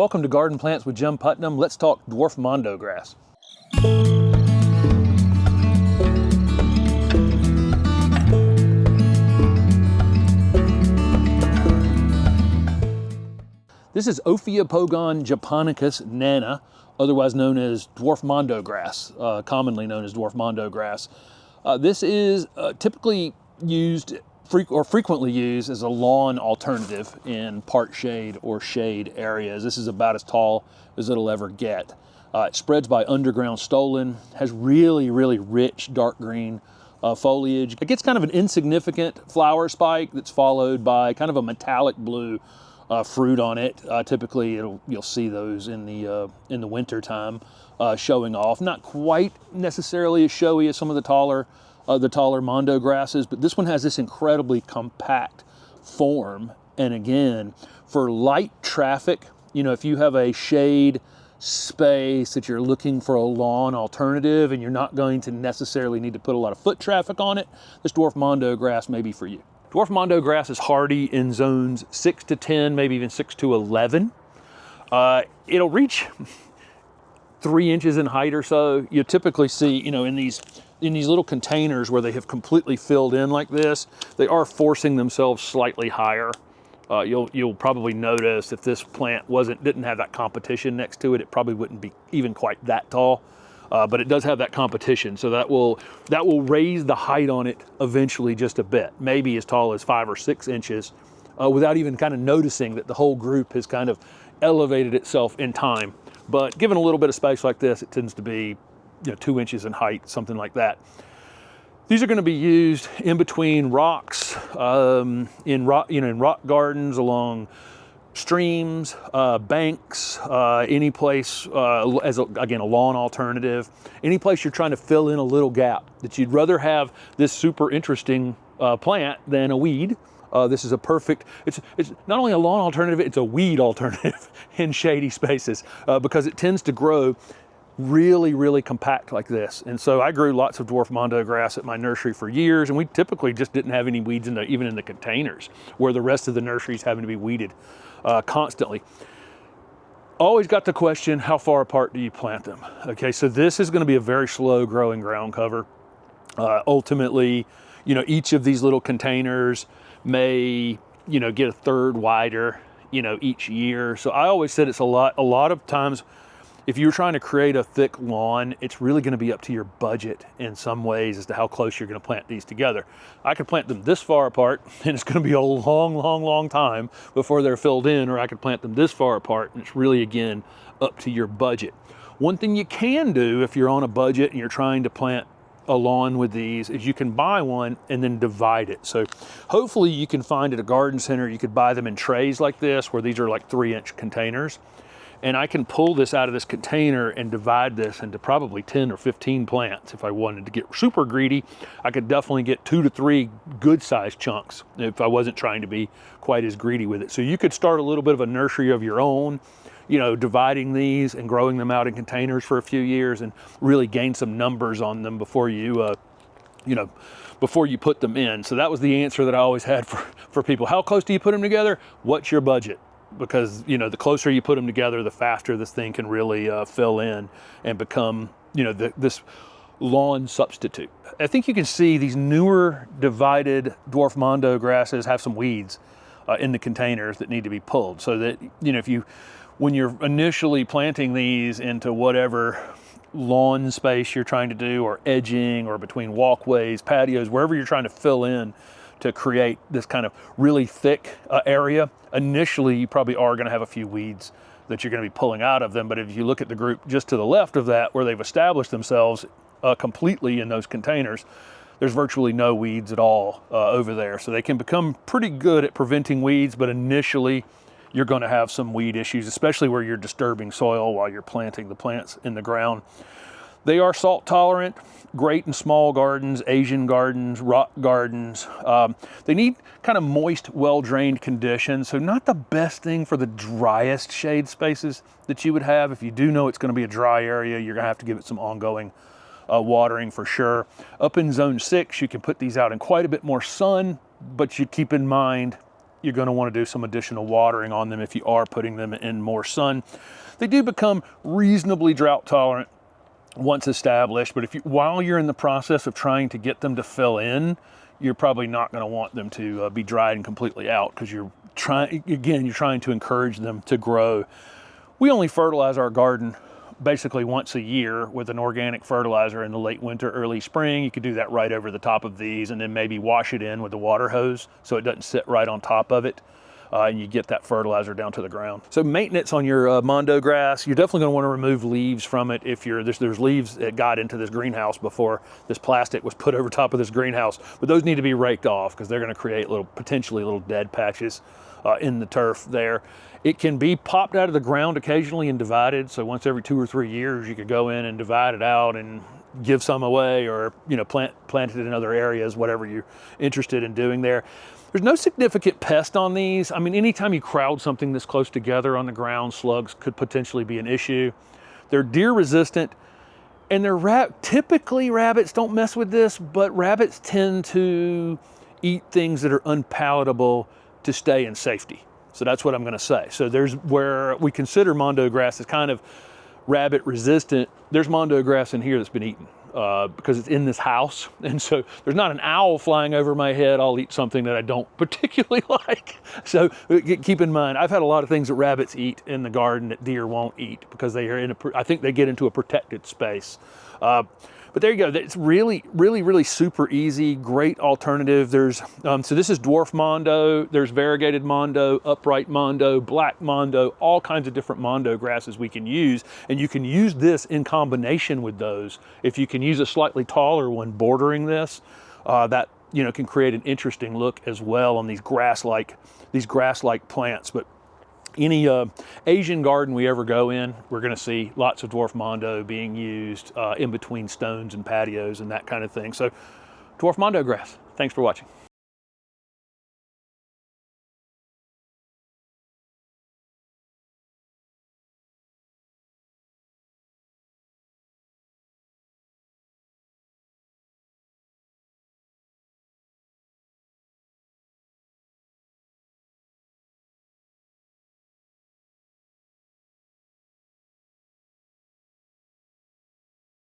Welcome to Garden Plants with Jim Putnam. Let's talk Dwarf Mondo Grass. This is Ophiopogon japonicus Nanus, otherwise known as Dwarf Mondo Grass, commonly known as Dwarf Mondo Grass. This is typically used frequently used as a lawn alternative in part shade or shade areas. This is about as tall as it'll ever get. It spreads by underground stolon, has really rich dark green foliage. It gets kind of an insignificant flower spike that's followed by kind of a metallic blue fruit on it. Typically you'll see those in the winter time showing off. Not quite necessarily as showy as some of the taller Mondo grasses, but this one has this incredibly compact form. And again, for light traffic, you know, if you have a shade space that you're looking for a lawn alternative and you're not going to necessarily need to put a lot of foot traffic on it, this Dwarf Mondo grass may be for you. Dwarf Mondo grass is hardy in zones 6 to 10, maybe even 6 to 11. It'll reach 3 inches in height or so. You typically see, you know, in these little containers where they have completely filled in like this, they are forcing themselves slightly higher. You'll probably notice if this plant didn't have that competition next to it, it probably wouldn't be even quite that tall. But it does have that competition, so that will raise the height on it eventually just a bit, maybe as tall as 5 or 6 inches, without even kind of noticing that the whole group has kind of elevated itself in time. But given a little bit of space like this, it tends to be, you know, 2 inches in height, something like that. These are going to be used in between rocks, in rock gardens, along streams, banks, any place again a lawn alternative, any place you're trying to fill in a little gap that you'd rather have this super interesting plant than a weed. This is a perfect, it's not only a lawn alternative, it's a weed alternative in shady spaces because it tends to grow really compact like this. And so I grew lots of Dwarf Mondo grass at my nursery for years, and we typically just didn't have any weeds even in the containers, where the rest of the nursery's having to be weeded constantly. Always got the question, how far apart do you plant them? Okay, so this is going to be a very slow growing ground cover. Ultimately, you know, each of these little containers may, you know, get a third wider, you know, each year. So I always said it's a lot of times, if you're trying to create a thick lawn, it's really going to be up to your budget in some ways as to how close you're going to plant these together. I could plant them this far apart and it's going to be a long time before they're filled in, or I could plant them this far apart and it's really, again, up to your budget. One thing you can do if you're on a budget and you're trying to plant a lawn with these is you can buy one and then divide it. So hopefully you can find at a garden center, you could buy them in trays like this, where these are like 3-inch containers. And I can pull this out of this container and divide this into probably 10 or 15 plants. If I wanted to get super greedy, I could definitely get 2 to 3 good sized chunks if I wasn't trying to be quite as greedy with it. So you could start a little bit of a nursery of your own, you know, dividing these and growing them out in containers for a few years and really gain some numbers on them before you, before you put them in. So that was the answer that I always had for people. How close do you put them together? What's your budget? Because, you know, the closer you put them together, the faster this thing can really fill in and become, you know, this lawn substitute. I think you can see these newer divided Dwarf Mondo grasses have some weeds in the containers that need to be pulled, so that, you know, when you're initially planting these into whatever lawn space you're trying to do, or edging, or between walkways, patios, wherever you're trying to fill in to create this kind of really thick area, initially you probably are going to have a few weeds that you're going to be pulling out of them. But if you look at the group just to the left of that, where they've established themselves completely in those containers, there's virtually no weeds at all over there. So they can become pretty good at preventing weeds, but initially you're going to have some weed issues, especially where you're disturbing soil while you're planting the plants in the ground. They are salt tolerant, great in small gardens, Asian gardens, rock gardens. They need kind of moist, well-drained conditions, so not the best thing for the driest shade spaces that you would have. If you do know it's going to be a dry area, you're going to have to give it some ongoing watering for sure. Up in zone 6, you can put these out in quite a bit more sun, but you keep in mind you're going to want to do some additional watering on them if you are putting them in more sun. They do become reasonably drought tolerant once established, but while you're in the process of trying to get them to fill in, you're probably not going to want them to be dried and completely out, because you're trying to encourage them to grow. We only fertilize our garden basically once a year with an organic fertilizer in the late winter, early spring. You could do that right over the top of these and then maybe wash it in with a water hose so it doesn't sit right on top of it. And you get that fertilizer down to the ground. So maintenance on your Mondo grass, you're definitely going to want to remove leaves from it. If there's leaves that got into this greenhouse before this plastic was put over top of this greenhouse, but those need to be raked off because they're going to create potentially little dead patches in the turf there. It can be popped out of the ground occasionally and divided. So once every 2 or 3 years, you could go in and divide it out and give some away, or plant it in other areas, whatever you're interested in doing there. There's no significant pest on these. I mean, anytime you crowd something this close together on the ground, slugs could potentially be an issue. They're deer resistant, and typically rabbits don't mess with this, but rabbits tend to eat things that are unpalatable to stay in safety. So that's what I'm going to say. So there's where we consider Mondo grass as kind of rabbit resistant. There's Mondo grass in here that's been eaten because it's in this house. And so there's not an owl flying over my head. I'll eat something that I don't particularly like. So keep in mind, I've had a lot of things that rabbits eat in the garden that deer won't eat because they are I think they get into a protected space. But there you go. It's really, really, really super easy. Great alternative. There's so this is Dwarf Mondo. There's variegated Mondo, upright Mondo, black Mondo, all kinds of different Mondo grasses we can use. And you can use this in combination with those. If you can use a slightly taller one bordering this, that can create an interesting look as well on these grass-like plants. But any Asian garden we ever go in, we're going to see lots of Dwarf Mondo being used in between stones and patios and that kind of thing. So Dwarf Mondo grass. Thanks for watching.